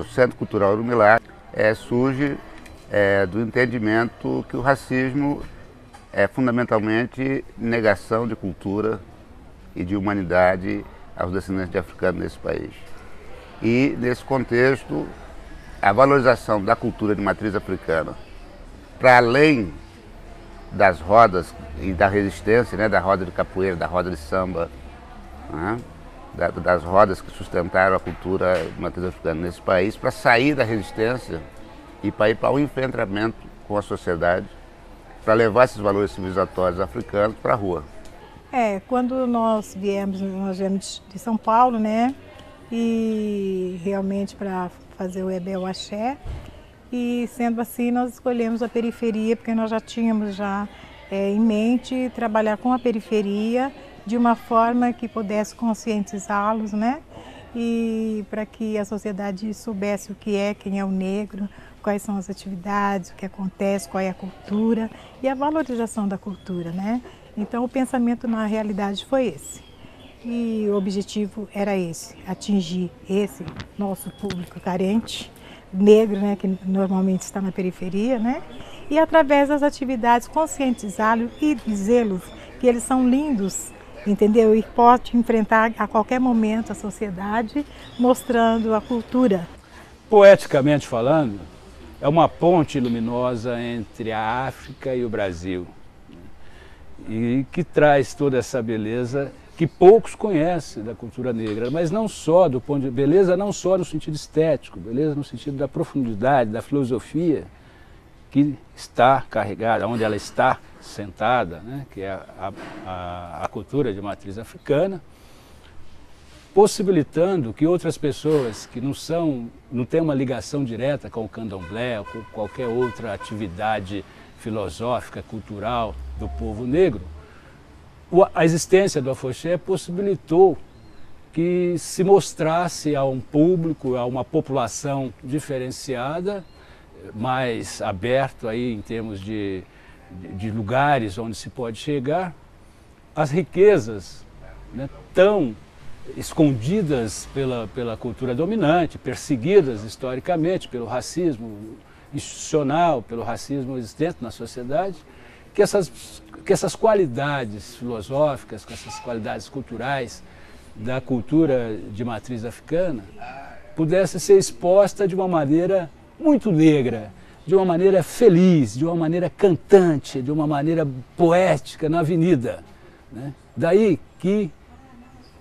O Centro Cultural Urumilá surge do entendimento que o racismo é fundamentalmente negação de cultura e de humanidade aos descendentes de africanos nesse país. E, nesse contexto, a valorização da cultura de matriz africana, para além das rodas e da resistência, né, da roda de capoeira, da roda de samba, né, das rodas que sustentaram a cultura de matriz africana nesse país, para sair da resistência e para ir para o enfrentamento com a sociedade, para levar esses valores civilizatórios africanos para a rua. Quando nós viemos de São Paulo, né, e realmente para fazer o Ebel Axé, e sendo assim nós escolhemos a periferia, porque nós já tínhamos em mente trabalhar com a periferia de uma forma que pudesse conscientizá-los, né? E para que a sociedade soubesse o que é, quem é o negro, quais são as atividades, o que acontece, qual é a cultura e a valorização da cultura, né? Então o pensamento na realidade foi esse. E o objetivo era esse, atingir esse nosso público carente, negro, né, que normalmente está na periferia, né? E através das atividades conscientizá-los e dizê-los que eles são lindos, entendeu? E pode enfrentar a qualquer momento a sociedade, mostrando a cultura. Poeticamente falando, é uma ponte luminosa entre a África e o Brasil, e que traz toda essa beleza que poucos conhecem da cultura negra, mas não só do ponto de beleza, não só no sentido estético, beleza no sentido da profundidade, da filosofia que está carregada, onde ela está sentada, né, que é a cultura de matriz africana, possibilitando que outras pessoas que não têm uma ligação direta com o candomblé ou com qualquer outra atividade filosófica, cultural do povo negro, a existência do afoxé possibilitou que se mostrasse a um público, a uma população diferenciada, mais aberto aí em termos de lugares onde se pode chegar, as riquezas, né, tão escondidas pela cultura dominante, perseguidas historicamente pelo racismo institucional, pelo racismo existente na sociedade, que essas qualidades filosóficas, que essas qualidades culturais da cultura de matriz africana pudesse ser exposta de uma maneira muito negra, de uma maneira feliz, de uma maneira cantante, de uma maneira poética na avenida, né? Daí que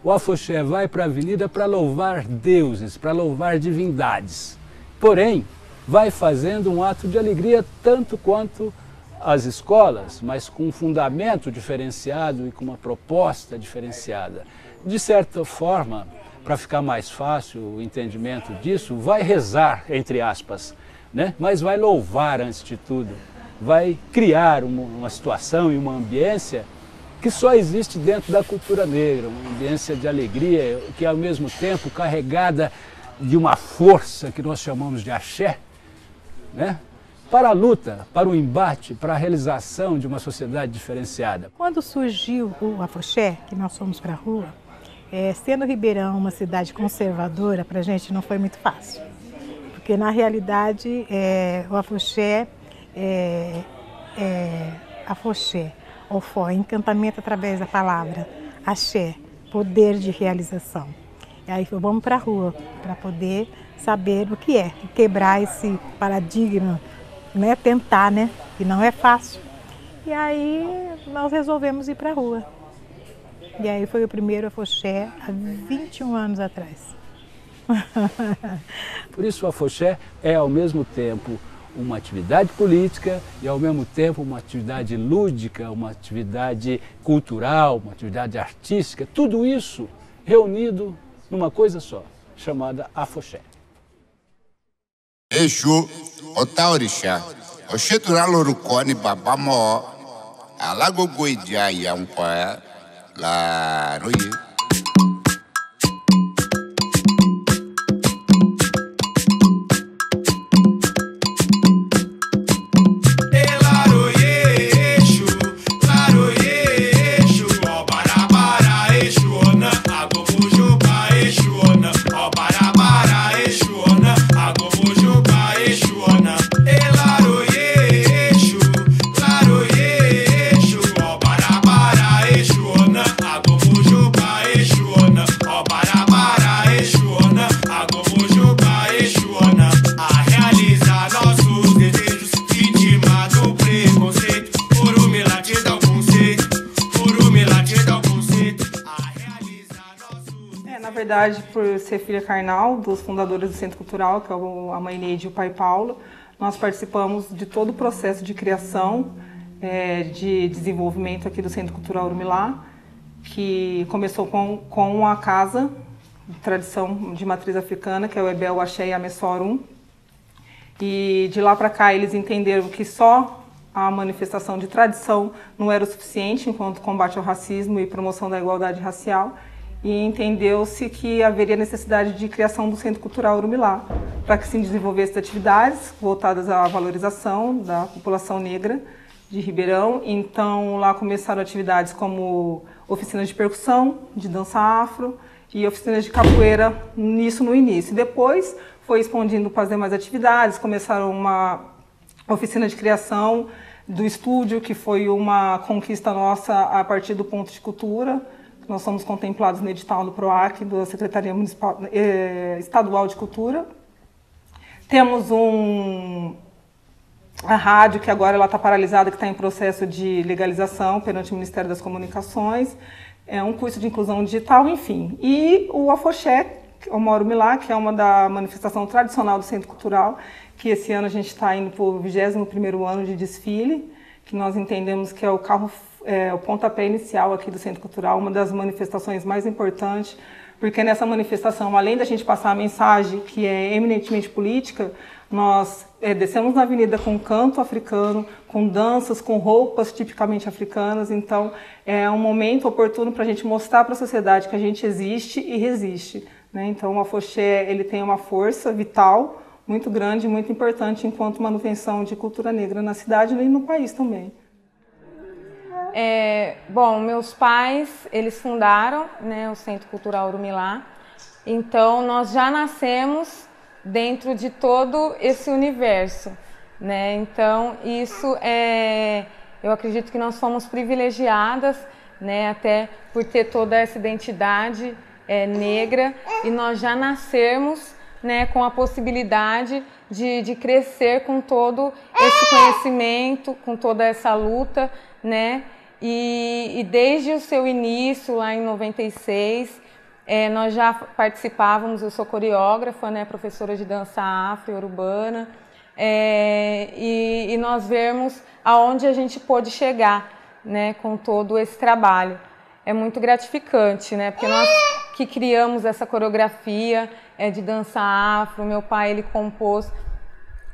o afoxé vai para a avenida para louvar deuses, para louvar divindades. Porém, vai fazendo um ato de alegria tanto quanto as escolas, mas com um fundamento diferenciado e com uma proposta diferenciada. De certa forma, para ficar mais fácil o entendimento disso, vai rezar, entre aspas, né? Mas vai louvar antes de tudo, vai criar uma situação e uma ambiência que só existe dentro da cultura negra, uma ambiência de alegria, que é ao mesmo tempo carregada de uma força que nós chamamos de axé, né? Para a luta, para o embate, para a realização de uma sociedade diferenciada. Quando surgiu o afoxé, que nós fomos para a rua, sendo Ribeirão uma cidade conservadora, para a gente não foi muito fácil. Porque na realidade o afoxé afoxé, ofó, encantamento através da palavra, axé, poder de realização. E aí vamos para a rua para poder saber o que é, quebrar esse paradigma, né, tentar, né, que não é fácil. E aí nós resolvemos ir para a rua. E aí foi o primeiro afoxé há 21 anos atrás. Por isso o afoxé é ao mesmo tempo uma atividade política e ao mesmo tempo uma atividade lúdica, uma atividade cultural, uma atividade artística, tudo isso reunido numa coisa só, chamada afoxé. Exu, Otaorixá, Oxeturalorukone Babamó, Alagogoidia Yampa, Laroye. verdade, por ser filha carnal dos fundadores do Centro Cultural, que é a mãe Neide e o pai Paulo, nós participamos de todo o processo de criação, de desenvolvimento aqui do Centro Cultural Urumilá, que começou com a casa de tradição de matriz africana, que é o Ebel, o Axé e a Messorum. E de lá para cá eles entenderam que só a manifestação de tradição não era o suficiente enquanto combate ao racismo e promoção da igualdade racial, e entendeu-se que haveria necessidade de criação do Centro Cultural Urumilá, para que se desenvolvesse atividades voltadas à valorização da população negra de Ribeirão. Então lá começaram atividades como oficinas de percussão, de dança afro e oficinas de capoeira, nisso no início. Depois foi expandindo para as demais atividades, começaram uma oficina de criação do estúdio, que foi uma conquista nossa a partir do Ponto de Cultura. Nós somos contemplados no edital do PROAC, da Secretaria Estadual de Cultura. Temos a rádio, que agora está paralisada, que está em processo de legalização perante o Ministério das Comunicações. É um curso de inclusão digital, enfim. E o Afoxé, o Urumilá, que é uma da manifestação tradicional do Centro Cultural, que esse ano a gente está indo para o 21º ano de desfile, que nós entendemos que é o pontapé inicial aqui do Centro Cultural, uma das manifestações mais importantes, porque nessa manifestação, além da gente passar a mensagem que é eminentemente política, nós descemos na avenida com canto africano, com danças, com roupas tipicamente africanas. Então é um momento oportuno para a gente mostrar para a sociedade que a gente existe e resiste, né? Então o Afoxé, ele tem uma força vital muito grande e muito importante enquanto manutenção de cultura negra na cidade e no país também. Bom, meus pais, eles fundaram, né, o Centro Cultural Urumilá, então nós já nascemos dentro de todo esse universo, né? Então isso eu acredito que nós fomos privilegiadas, né, até por ter toda essa identidade negra, e nós já nascermos, né, com a possibilidade de crescer com todo esse conhecimento, com toda essa luta, né? E desde o seu início, lá em 96, nós já participávamos. Eu sou coreógrafa, né, professora de dança afro e urbana, e nós vemos aonde a gente pôde chegar, né, com todo esse trabalho. É muito gratificante, né, porque nós que criamos essa coreografia de dança afro, meu pai, ele compôs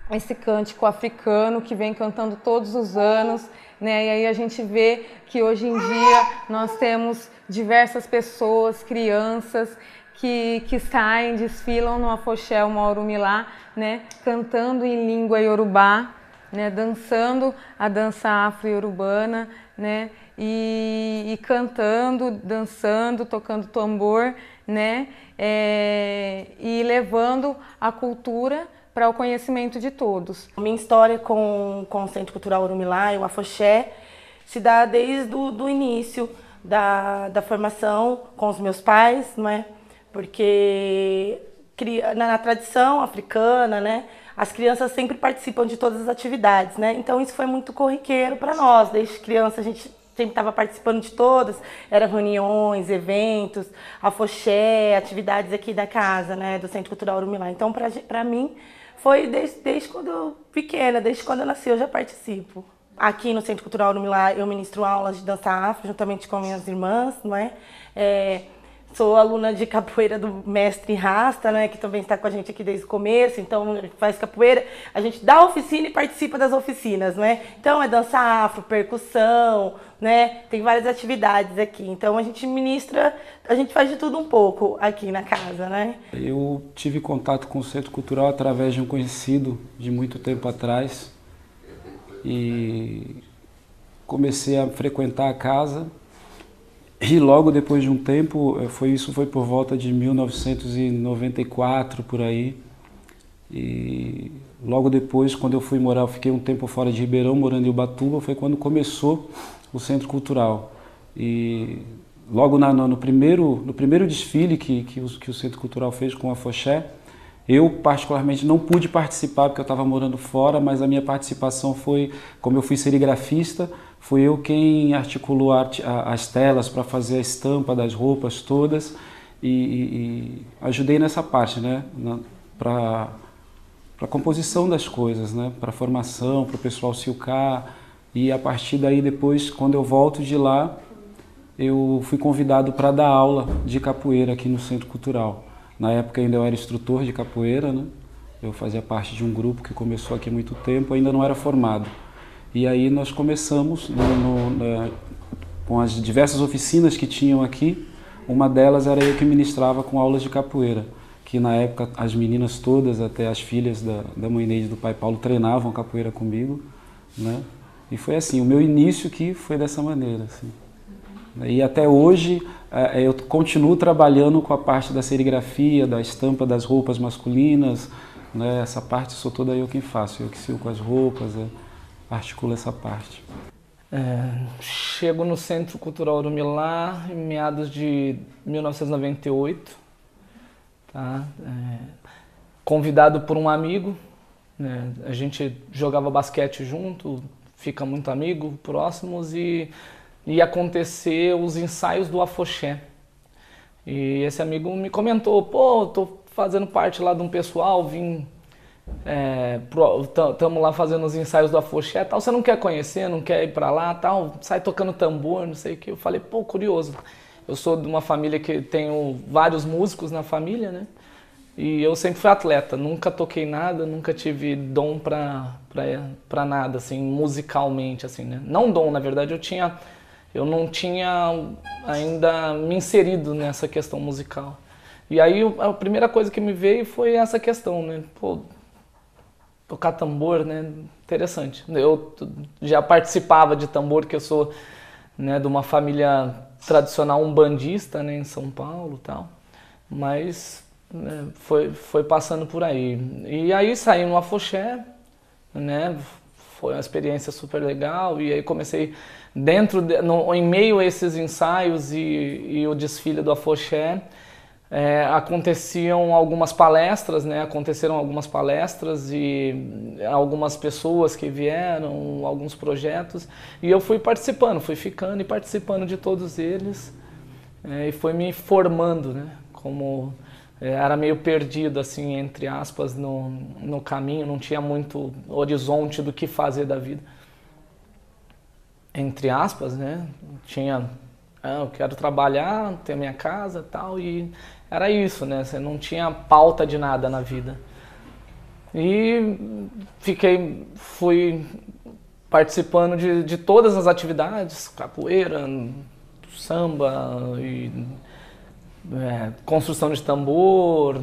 esse cântico africano que vem cantando todos os anos, né? E aí a gente vê que hoje em dia nós temos diversas pessoas, crianças, que saem, desfilam no Afoxé, o Urumilá, né? Cantando em língua iorubá, né? Dançando a dança afro-iorubana, né? E cantando, dançando, tocando tambor, né? E levando a cultura para o conhecimento de todos. Minha história com o Centro Cultural Urumilá e o Afoxé se dá desde o início da formação com os meus pais, não é? Porque na tradição africana, né, as crianças sempre participam de todas as atividades, né? Então isso foi muito corriqueiro para nós. Desde criança a gente sempre estava participando de todas, eram reuniões, eventos, afoxé, atividades aqui da casa, né, do Centro Cultural Urumilá. Então para mim foi desde quando eu pequena, desde quando eu nasci eu já participo. Aqui no Centro Cultural Urumilá eu ministro aulas de dança afro juntamente com minhas irmãs, não é? Sou aluna de capoeira do mestre Rasta, né, que também está com a gente aqui desde o começo, então faz capoeira. A gente dá oficina e participa das oficinas, né? Então é dança afro, percussão, né? Tem várias atividades aqui. Então a gente ministra, a gente faz de tudo um pouco aqui na casa, né? Eu tive contato com o Centro Cultural através de um conhecido de muito tempo atrás e comecei a frequentar a casa. E logo depois de um tempo, isso foi por volta de 1994, por aí. E logo depois, quando eu fui morar, eu fiquei um tempo fora de Ribeirão, morando em Ubatuba, foi quando começou o Centro Cultural. E logo no primeiro desfile que o Centro Cultural fez com a Afoxé, eu particularmente não pude participar porque eu estava morando fora, mas a minha participação foi, como eu fui serigrafista, fui eu quem articulou as telas para fazer a estampa das roupas todas. e ajudei nessa parte, né, para a composição das coisas, né, para a formação, para o pessoal silcar. E a partir daí, depois, quando eu volto de lá, eu fui convidado para dar aula de capoeira aqui no Centro Cultural. Na época ainda eu era instrutor de capoeira, né? Eu fazia parte de um grupo que começou aqui há muito tempo, ainda não era formado. E aí nós começamos com as diversas oficinas que tinham aqui. Uma delas era eu que ministrava com aulas de capoeira, que na época as meninas todas, até as filhas da mãe Neide e do pai Paulo, treinavam capoeira comigo, né? E foi assim, o meu início que foi dessa maneira, assim. E até hoje eu continuo trabalhando com a parte da serigrafia, da estampa das roupas masculinas, né? Essa parte sou toda eu quem faço, eu que silco as roupas, articulo essa parte. Chego no Centro Cultural Urumilá em meados de 1998, tá? Convidado por um amigo, né? A gente jogava basquete junto, fica muito amigo, próximos, e ia acontecer os ensaios do afoxé. E esse amigo me comentou, pô, tô fazendo parte lá de um pessoal, estamos lá fazendo os ensaios do afoxé, tal, você não quer conhecer, não quer ir para lá, tal, sai tocando tambor, não sei o que. Eu falei, pô, curioso. Eu sou de uma família que tenho vários músicos na família, né? E eu sempre fui atleta, nunca toquei nada, nunca tive dom para nada, assim, musicalmente, assim, né? Não dom, na verdade, eu não tinha ainda me inserido nessa questão musical. E aí a primeira coisa que me veio foi essa questão, né? Pô, tocar tambor, né? Interessante. Eu já participava de tambor, que eu sou, né, de uma família tradicional umbandista, né, em São Paulo e tal, mas foi passando por aí. E aí saí no afoxé, né? Foi uma experiência super legal, e aí comecei em meio a esses ensaios e o desfile do afoxé, aconteceram algumas palestras, e algumas pessoas que vieram, alguns projetos, e eu fui participando, fui ficando e participando de todos eles, e foi me formando, né? Como era meio perdido, assim, entre aspas, no caminho, não tinha muito horizonte do que fazer da vida. Entre aspas, né? Eu quero trabalhar, ter minha casa e tal, e era isso, né? Você não tinha pauta de nada na vida. E fui participando de todas as atividades, capoeira, samba, e construção de tambor,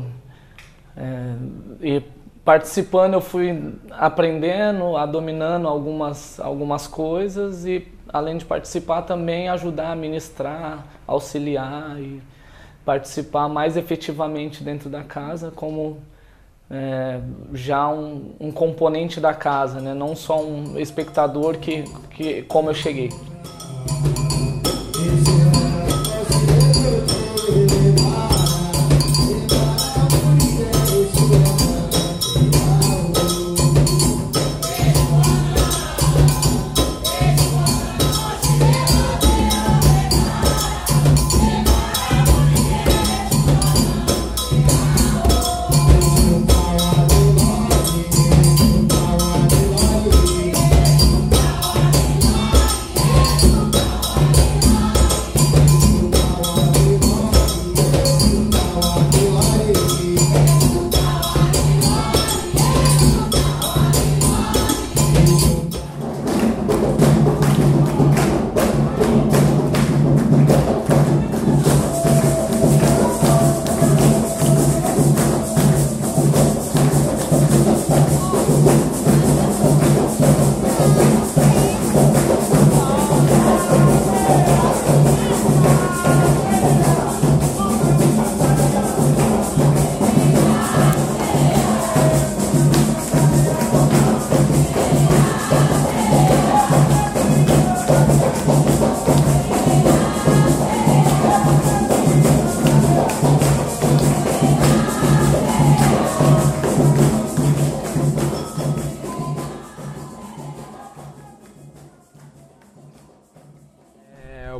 e participando eu fui aprendendo, dominando algumas coisas, e além de participar também ajudar a ministrar, auxiliar e participar mais efetivamente dentro da casa como já um componente da casa, né? Não só um espectador como eu cheguei.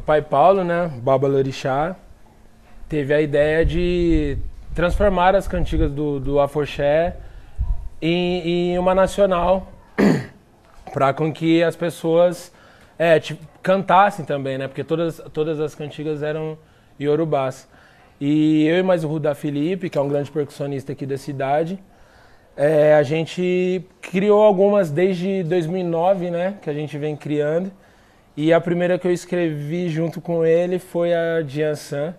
Pai Paulo, né? Baba Lorixá, teve a ideia de transformar as cantigas do Afoxé em uma nacional, para com que as pessoas cantassem também, né? Porque todas as cantigas eram iorubás. E eu e mais o Rudá Felipe, que é um grande percussionista aqui da cidade, a gente criou algumas desde 2009, né? Que a gente vem criando. E a primeira que eu escrevi junto com ele foi a de Ansan,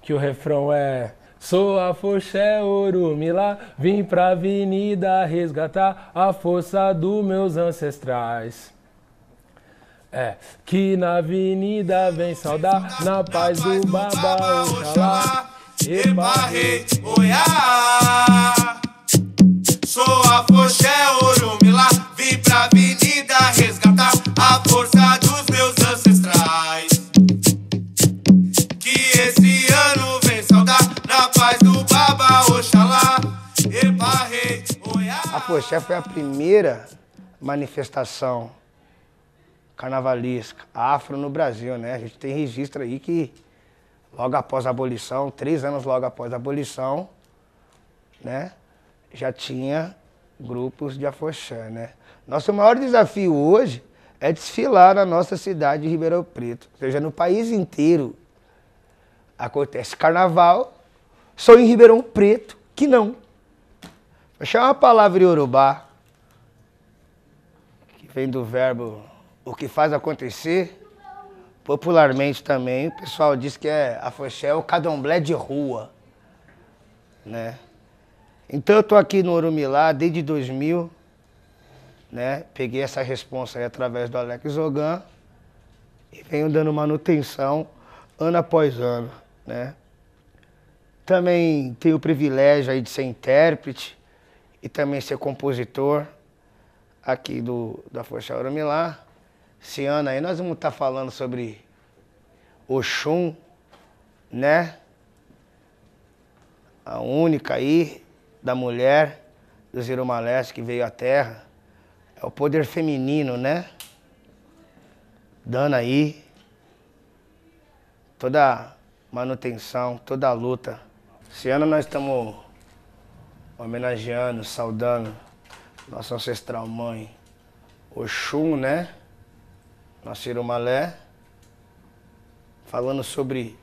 que o refrão é: sou Afoxé Orumilá, vim pra avenida resgatar a força dos meus ancestrais. Que na avenida vem saudar, na paz do Baba Oxalá. Eparrei, oiá. Sou Afoxé Orumilá, vim pra avenida resgatar a força dos meus ancestrais. Que esse ano vem saudar, na paz do Baba Oxalá. Eparrei, oiá. Afoxé foi a primeira manifestação carnavalesca afro no Brasil, né? A gente tem registro aí que logo após a abolição, 3 anos logo após a abolição, né, já tinha grupos de Afoxé, né? Nosso maior desafio hoje é desfilar na nossa cidade de Ribeirão Preto. Ou seja, no país inteiro acontece carnaval, só em Ribeirão Preto que não. Afoxé é uma palavra iorubá, que vem do verbo o que faz acontecer. Popularmente também, o pessoal diz que Afoxé é o candomblé de rua, né? Então eu tô aqui no Orumilá desde 2000, né? Peguei essa responsa aí através do Alex Zogan e venho dando manutenção ano após ano, né? Também tenho o privilégio aí de ser intérprete e também ser compositor aqui do Afoxé Orumilá. Esse ano aí nós vamos estar falando sobre Oxum, né? A única aí da mulher dos Irumalés que veio à Terra. É o poder feminino, né? Dando aí toda a manutenção, toda a luta. Esse ano nós estamos homenageando, saudando nossa ancestral mãe, Oxum, né? Nosso Irumalé, falando sobre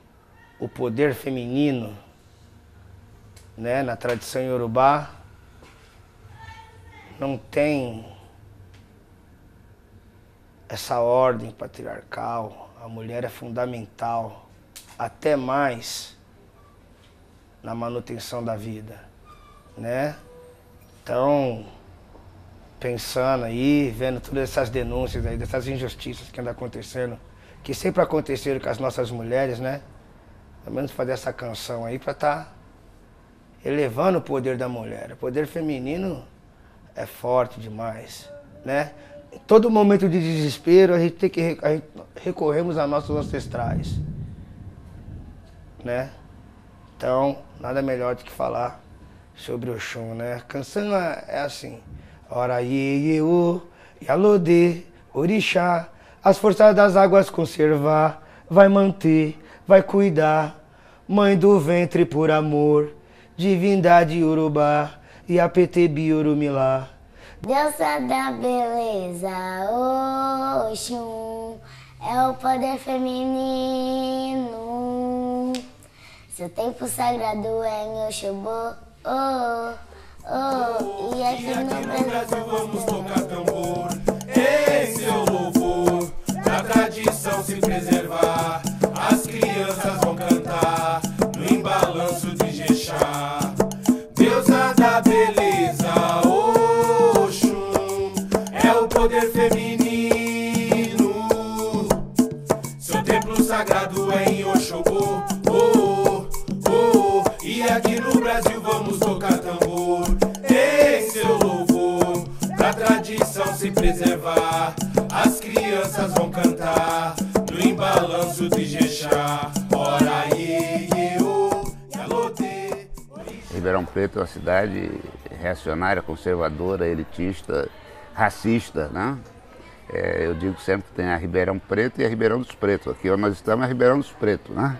o poder feminino, né? Na tradição iorubá, não tem essa ordem patriarcal, a mulher é fundamental, até mais na manutenção da vida, né? Então, pensando aí, vendo todas essas denúncias aí, dessas injustiças que andam acontecendo, que sempre aconteceram com as nossas mulheres, né? Pelo menos fazer essa canção aí pra estar elevando o poder da mulher. O poder feminino é forte demais, né? Em todo momento de desespero, a gente recorremos a nossos ancestrais, né? Então, nada melhor do que falar sobre o Oxum, né? A canção é assim: ora iê, yalodê, orixá, as forças das águas conservar, vai manter, vai cuidar, mãe do ventre por amor, divindade iorubá, Iapetebi Orumilá. Deusa da beleza, Oxum, é o poder feminino. Seu tempo sagrado é em Oxobô, e aqui no Brasil vamos tocar tambor, em seu louvor, pra tradição se preservar. As crianças vão cantar no embalanço de Jexá. Deusa da beleza, Oxum, é o poder feminino. Seu templo sagrado é em Oxobô, e aqui no Brasil vamos tocar tambor, em seu louvor, pra tradição se preservar. As crianças vão cantar no embalanço de Jexá. Ora yalodê. Ribeirão Preto é uma cidade reacionária, conservadora, elitista, racista, né? Eu digo sempre que tem a Ribeirão Preto e a Ribeirão dos Pretos. Aqui onde nós estamos é a Ribeirão dos Pretos, né?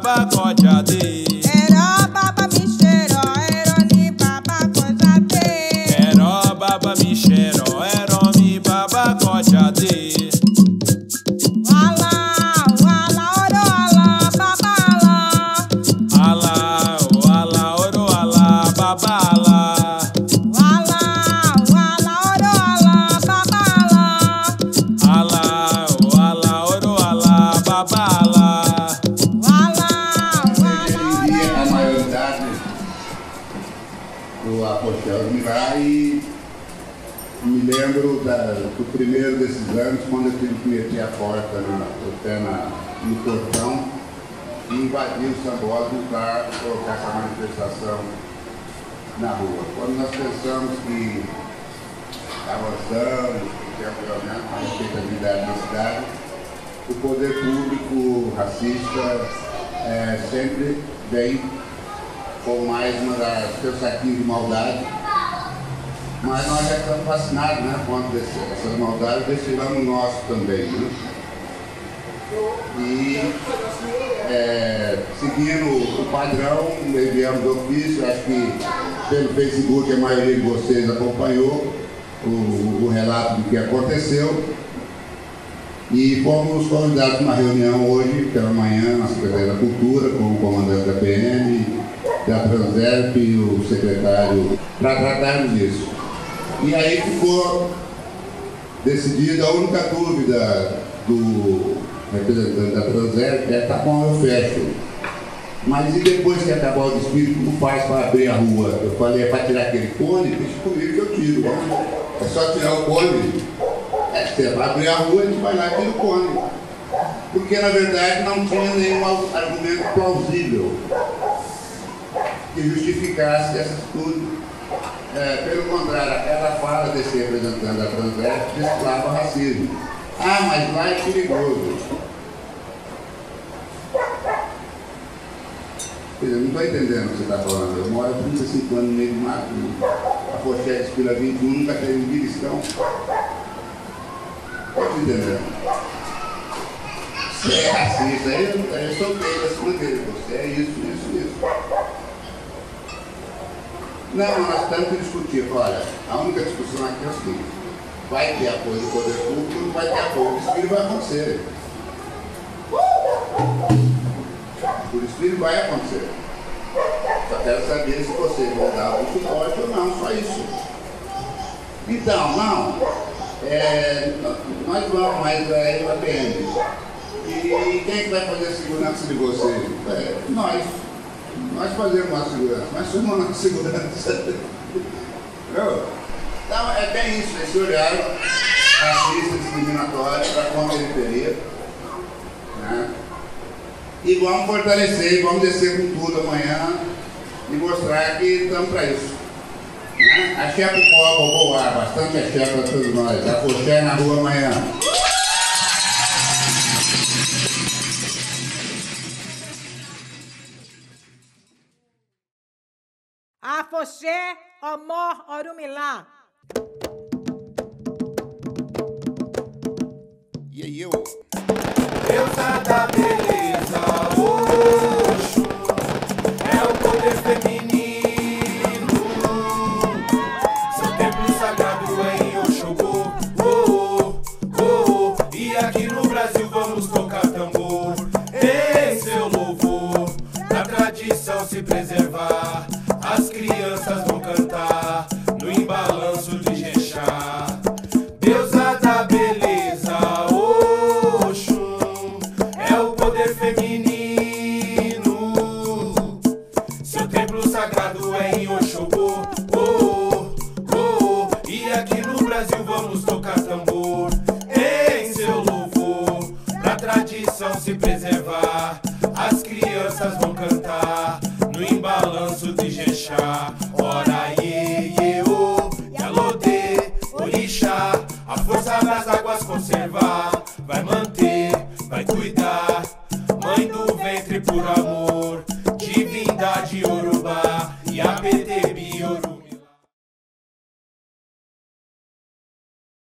baba kojade. Ero baba mi shero, ero ni baba kojade. Ero baba mi shero, ero mi baba Aí me lembro do primeiro desses anos, quando eu tive que meter a porta, o pé no portão e invadir o sambódromo para colocar essa manifestação na rua. Quando nós pensamos que avançamos, que realmente a respeitabilidade na cidade, o poder público racista sempre vem com mais uma das seus saquinhos de maldade, mas nós já estamos vacinados, né, contra essas maldades, destilamos nosso também, né? E seguindo o padrão, enviamos ofício, acho que pelo Facebook a maioria de vocês acompanhou o relato do que aconteceu. E fomos convidados para uma reunião hoje, pela manhã, na Secretaria da Cultura, com o comandante da PM, da Transerp e o secretário, para tratarmos disso. E aí ficou decidida a única dúvida do representante da Transerp é: tá bom, eu fecho. Mas e depois que acabar o desfile, como faz para abrir a rua? Eu falei: é para tirar aquele cone? Deixa comigo que eu tiro. É só tirar o cone. Você vai abrir a rua, a gente vai lá e tira o cone. Porque na verdade não tinha nenhum argumento plausível que justificasse essa atitude. Pelo contrário, aquela fala desse representante da Transerp destilava racismo. Ah, mas lá é perigoso. Quer dizer, não estou entendendo o que você está falando. Eu moro há 35 anos no meio do mato. A Foché desfila 21, nunca teve um beliscão. Estou entendendo. Você é racista, eu sou bem acima dele. Você é isso. Não, nós temos que discutir. Olha, a única discussão aqui é o seguinte: vai ter apoio do poder público, não vai ter apoio. O desfile vai acontecer. O desfile vai acontecer. Só quero saber se vocês vão dar algum suporte ou não, só isso. Então, não, nós vamos, mas é a PM. E quem é que vai fazer a segurança de vocês? Nós. Nós fazemos a segurança, mas somos a segurança. Então é bem isso, esse olhar racista, discriminatório para com a periferia. Né? E vamos fortalecer, vamos descer com tudo amanhã e mostrar que estamos para isso. Né? Axé pro povo, boa, bastante axé para todos nós. A Foché na rua amanhã. Afoxé, Omor, Orumilá. E aí, eu? Deusa da beleza, Oxum, é o poder feminino. Seu templo sagrado é em Oxogô, e aqui no Brasil vamos tocar tambor em seu louvor, pra tradição se preservar. As crianças vão cantar no embalanço de Jexá. Deusa da beleza, Oxum, é o poder feminino. Seu templo sagrado é em Oxogô, e aqui no Brasil vamos tocar tambor em seu louvor, pra tradição se preservar. As crianças vão cantar no embalanço de Jexá. Ora iê, ô, Yalodê, Orixá, a força das águas conservar.